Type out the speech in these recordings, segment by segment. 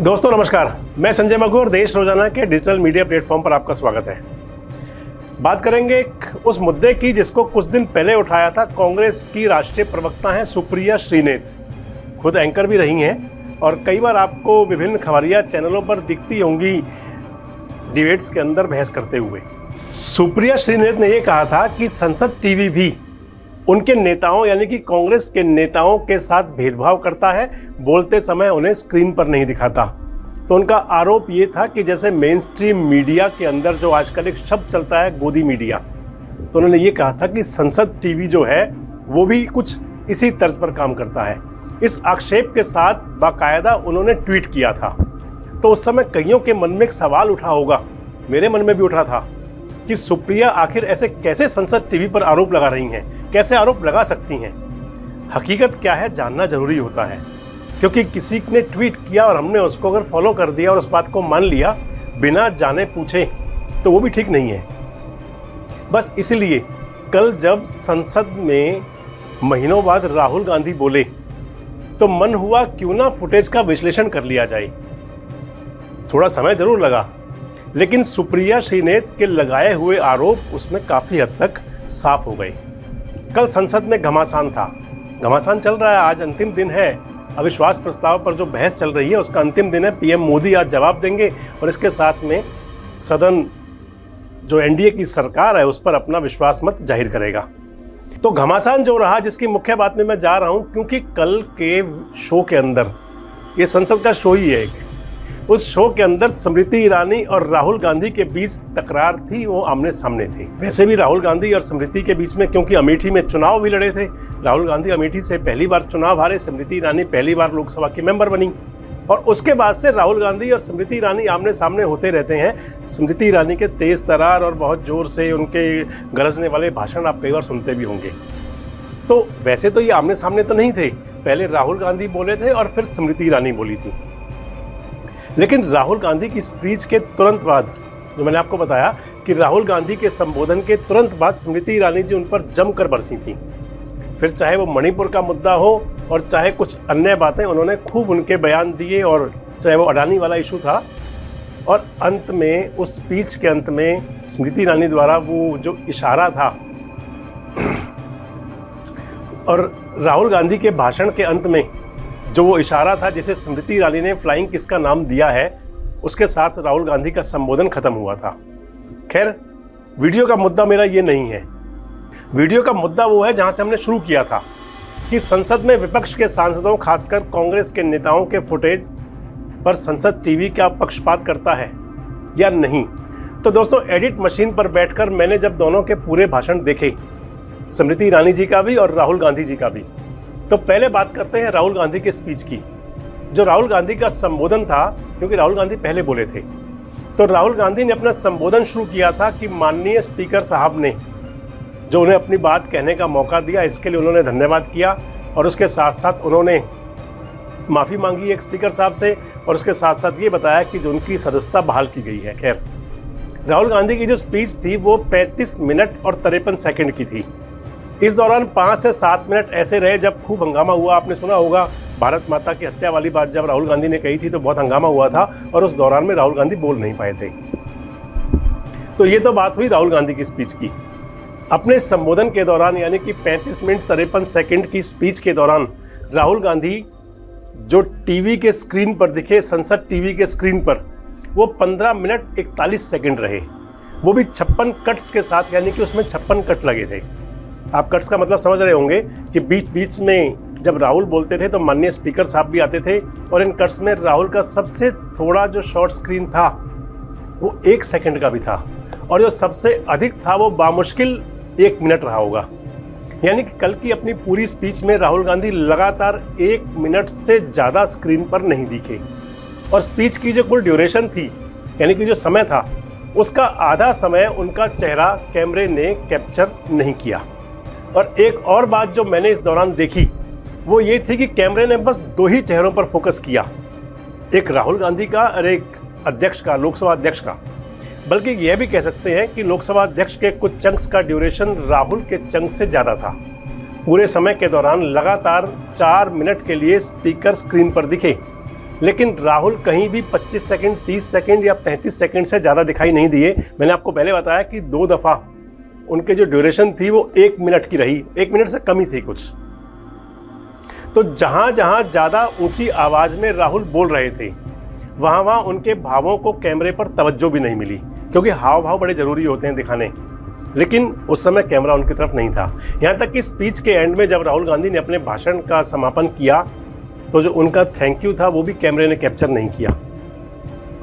दोस्तों नमस्कार, मैं संजय मघु और देश रोजाना के डिजिटल मीडिया प्लेटफॉर्म पर आपका स्वागत है। बात करेंगे उस मुद्दे की जिसको कुछ दिन पहले उठाया था कांग्रेस की राष्ट्रीय प्रवक्ता हैं सुप्रिया श्रीनेत। खुद एंकर भी रही हैं और कई बार आपको विभिन्न खबरिया चैनलों पर दिखती होंगी डिबेट्स के अंदर बहस करते हुए। सुप्रिया श्रीनेत ने यह कहा था कि संसद टीवी भी उनके नेताओं यानी कि कांग्रेस के नेताओं के साथ भेदभाव करता है, बोलते समय उन्हें स्क्रीन पर नहीं दिखाता। तो उनका आरोप ये था कि जैसे मेन स्ट्रीम मीडिया के अंदर जो आजकल एक शब्द चलता है गोदी मीडिया, तो उन्होंने ये कहा था कि संसद टीवी जो है वो भी कुछ इसी तर्ज पर काम करता है। इस आक्षेप के साथ बाकायदा उन्होंने ट्वीट किया था। तो उस समय कईयों के मन में एक सवाल उठा होगा, मेरे मन में भी उठा था कि सुप्रिया आखिर ऐसे कैसे संसद टीवी पर आरोप लगा रही हैं, कैसे आरोप लगा सकती हैं। हकीकत क्या है जानना जरूरी होता है, क्योंकि किसी ने ट्वीट किया और हमने उसको अगर फॉलो कर दिया और उस बात को मान लिया बिना जाने पूछे तो वो भी ठीक नहीं है। बस इसलिए कल जब संसद में महीनों बाद राहुल गांधी बोले तो मन हुआ क्यों ना फुटेज का विश्लेषण कर लिया जाए। थोड़ा समय जरूर लगा, लेकिन सुप्रिया श्रीनेत के लगाए हुए आरोप उसमें काफ़ी हद तक साफ हो गए। कल संसद में घमासान था, घमासान चल रहा है। आज अंतिम दिन है, अविश्वास प्रस्ताव पर जो बहस चल रही है उसका अंतिम दिन है। पीएम मोदी आज जवाब देंगे और इसके साथ में सदन जो एनडीए की सरकार है उस पर अपना विश्वास मत जाहिर करेगा। तो घमासान जो रहा, जिसकी मुख्य बात में मैं जा रहा हूं, क्योंकि कल के शो के अंदर, ये संसद का शो ही है एक, उस शो के अंदर स्मृति ईरानी और राहुल गांधी के बीच तकरार थी, वो आमने सामने थी। वैसे भी राहुल गांधी और स्मृति के बीच में, क्योंकि अमेठी में चुनाव भी लड़े थे, राहुल गांधी अमेठी से पहली बार चुनाव हारे, स्मृति ईरानी पहली बार लोकसभा की मेंबर बनी और उसके बाद से राहुल गांधी और स्मृति ईरानी आमने सामने होते रहते हैं। स्मृति ईरानी के तेज तरार और बहुत जोर से उनके गरजने वाले भाषण आप कई बार सुनते भी होंगे। तो वैसे तो ये आमने सामने तो नहीं थे, पहले राहुल गांधी बोले थे और फिर स्मृति ईरानी बोली थी। लेकिन राहुल गांधी की स्पीच के तुरंत बाद, जो मैंने आपको बताया कि राहुल गांधी के संबोधन के तुरंत बाद स्मृति ईरानी जी उन पर जमकर बरसी थी। फिर चाहे वो मणिपुर का मुद्दा हो और चाहे कुछ अन्य बातें, उन्होंने खूब उनके बयान दिए, और चाहे वो अडानी वाला इशू था। और अंत में, उस स्पीच के अंत में स्मृति ईरानी द्वारा वो जो इशारा था और राहुल गांधी के भाषण के अंत में जो वो इशारा था जिसे स्मृति ईरानी ने फ्लाइंग किस का नाम दिया है, उसके साथ राहुल गांधी का संबोधन खत्म हुआ था। खैर, वीडियो का मुद्दा मेरा ये नहीं है। वीडियो का मुद्दा वो है जहां से हमने शुरू किया था कि संसद में विपक्ष के सांसदों, खासकर कांग्रेस के नेताओं के फुटेज पर संसद टीवी क्या पक्षपात करता है या नहीं। तो दोस्तों, एडिट मशीन पर बैठकर मैंने जब दोनों के पूरे भाषण देखे, स्मृति ईरानी जी का भी और राहुल गांधी जी का भी, तो पहले बात करते हैं राहुल गांधी के स्पीच की। जो राहुल गांधी का संबोधन था, क्योंकि राहुल गांधी पहले बोले थे, तो राहुल गांधी ने अपना संबोधन शुरू किया था कि माननीय स्पीकर साहब ने जो उन्हें अपनी बात कहने का मौका दिया, इसके लिए उन्होंने धन्यवाद किया। और उसके साथ साथ उन्होंने माफ़ी मांगी एक स्पीकर साहब से, और उसके साथ साथ ये बताया कि जो उनकी सदस्यता बहाल की गई है। खैर, राहुल गांधी की जो स्पीच थी वो 35 मिनट और 53 सेकेंड की थी। इस दौरान 5 से 7 मिनट ऐसे रहे जब खूब हंगामा हुआ। आपने सुना होगा भारत माता की हत्या वाली बात जब राहुल गांधी ने कही थी तो बहुत हंगामा हुआ था, और उस दौरान में राहुल गांधी बोल नहीं पाए थे। तो ये तो बात हुई राहुल गांधी की स्पीच की। अपने संबोधन के दौरान, यानी कि 35 मिनट 53 सेकेंड की स्पीच के दौरान, राहुल गांधी जो टीवी के स्क्रीन पर दिखे, संसद टीवी के स्क्रीन पर, वो 15 मिनट 41 सेकेंड रहे, वो भी 56 कट्स के साथ, यानी कि उसमें 56 कट लगे थे। आप कट्स का मतलब समझ रहे होंगे कि बीच बीच में जब राहुल बोलते थे तो माननीय स्पीकर साहब भी आते थे, और इन कट्स में राहुल का सबसे थोड़ा जो शॉर्ट स्क्रीन था वो 1 सेकंड का भी था, और जो सबसे अधिक था वो बामुश्किल 1 मिनट रहा होगा। यानी कि कल की अपनी पूरी स्पीच में राहुल गांधी लगातार 1 मिनट से ज़्यादा स्क्रीन पर नहीं दिखे, और स्पीच की जो कुल ड्यूरेशन थी, यानी कि जो समय था, उसका आधा समय उनका चेहरा कैमरे ने कैप्चर नहीं किया। और एक और बात जो मैंने इस दौरान देखी वो ये थी कि कैमरे ने बस 2 ही चेहरों पर फोकस किया, एक राहुल गांधी का और एक अध्यक्ष का, लोकसभा अध्यक्ष का। बल्कि यह भी कह सकते हैं कि लोकसभा अध्यक्ष के कुछ चंक्स का ड्यूरेशन राहुल के चंक से ज़्यादा था। पूरे समय के दौरान लगातार 4 मिनट के लिए स्पीकर स्क्रीन पर दिखे, लेकिन राहुल कहीं भी 25 सेकंड, 30 सेकंड या 35 सेकंड से ज़्यादा दिखाई नहीं दिए। मैंने आपको पहले बताया कि 2 दफ़ा उनके जो ड्यूरेशन थी वो 1 मिनट की रही, 1 मिनट से कम ही थी कुछ। तो जहाँ जहाँ ज़्यादा ऊंची आवाज़ में राहुल बोल रहे थे, वहाँ वहाँ उनके भावों को कैमरे पर तवज्जो भी नहीं मिली, क्योंकि हाव भाव बड़े ज़रूरी होते हैं दिखाने। लेकिन उस समय कैमरा उनकी तरफ नहीं था। यहाँ तक कि स्पीच के एंड में जब राहुल गांधी ने अपने भाषण का समापन किया तो जो उनका थैंक यू था वो भी कैमरे ने कैप्चर नहीं किया।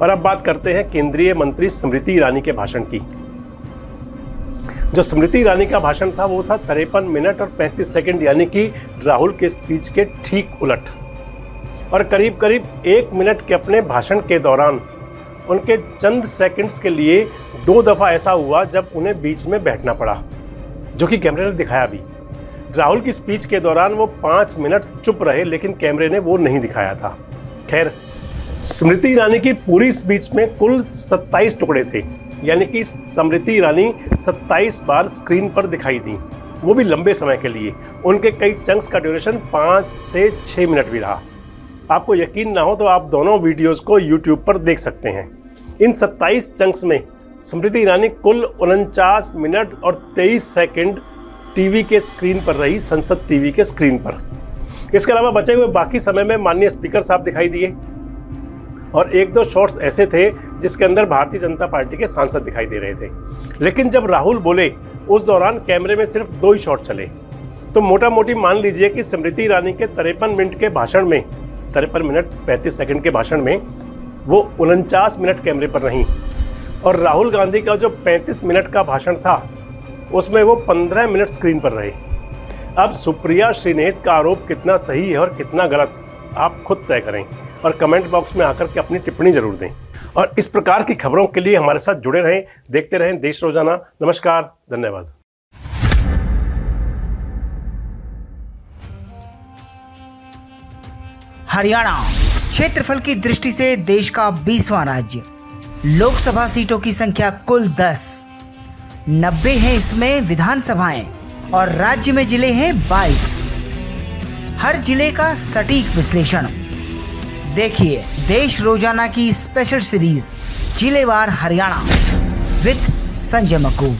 और अब बात करते हैं केंद्रीय मंत्री स्मृति ईरानी के भाषण की। जो स्मृति ईरानी का भाषण था वो था 53 मिनट और 35 सेकंड, यानी कि राहुल के स्पीच के ठीक उलट। और करीब करीब 1 मिनट के अपने भाषण के दौरान उनके चंद सेकंड्स के लिए 2 दफ़ा ऐसा हुआ जब उन्हें बीच में बैठना पड़ा, जो कि कैमरे ने दिखाया भी। राहुल की स्पीच के दौरान वो 5 मिनट चुप रहे, लेकिन कैमरे ने वो नहीं दिखाया था। खैर, स्मृति ईरानी की पूरी स्पीच में कुल 27 टुकड़े थे, यानी कि स्मृति ईरानी 27 बार स्क्रीन पर दिखाई दी, वो भी लंबे समय के लिए। उनके कई चंक्स का ड्यूरेशन 5 से 6 मिनट भी रहा। आपको यकीन ना हो तो आप दोनों वीडियोस को YouTube पर देख सकते हैं। इन 27 चंक्स में स्मृति ईरानी कुल 49 मिनट और 23 सेकंड टीवी के स्क्रीन पर रही, संसद टीवी के स्क्रीन पर। इसके अलावा बचे हुए बाकी समय में माननीय स्पीकर साहब दिखाई दिए और 1-2 शॉट्स ऐसे थे जिसके अंदर भारतीय जनता पार्टी के सांसद दिखाई दे रहे थे। लेकिन जब राहुल बोले उस दौरान कैमरे में सिर्फ 2 ही शॉट चले। तो मोटा मोटी मान लीजिए कि स्मृति ईरानी के 53 मिनट के भाषण में, 53 मिनट 35 सेकंड के भाषण में वो 49 मिनट कैमरे पर रहीं, और राहुल गांधी का जो 35 मिनट का भाषण था उसमें वो 15 मिनट स्क्रीन पर रहे। अब सुप्रिया श्रीनेत का आरोप कितना सही है और कितना गलत, आप खुद तय करें और कमेंट बॉक्स में आकर के अपनी टिप्पणी जरूर दें। और इस प्रकार की खबरों के लिए हमारे साथ जुड़े रहें, देखते रहें देश रोजाना। नमस्कार, धन्यवाद। हरियाणा क्षेत्रफल की दृष्टि से देश का 20वां राज्य, लोकसभा सीटों की संख्या कुल 10, 90 हैं इसमें विधानसभाएं और राज्य में जिले हैं 22। हर जिले का सटीक विश्लेषण देखिए देश रोजाना की स्पेशल सीरीज जिलेवार हरियाणा विद संजय मकूब।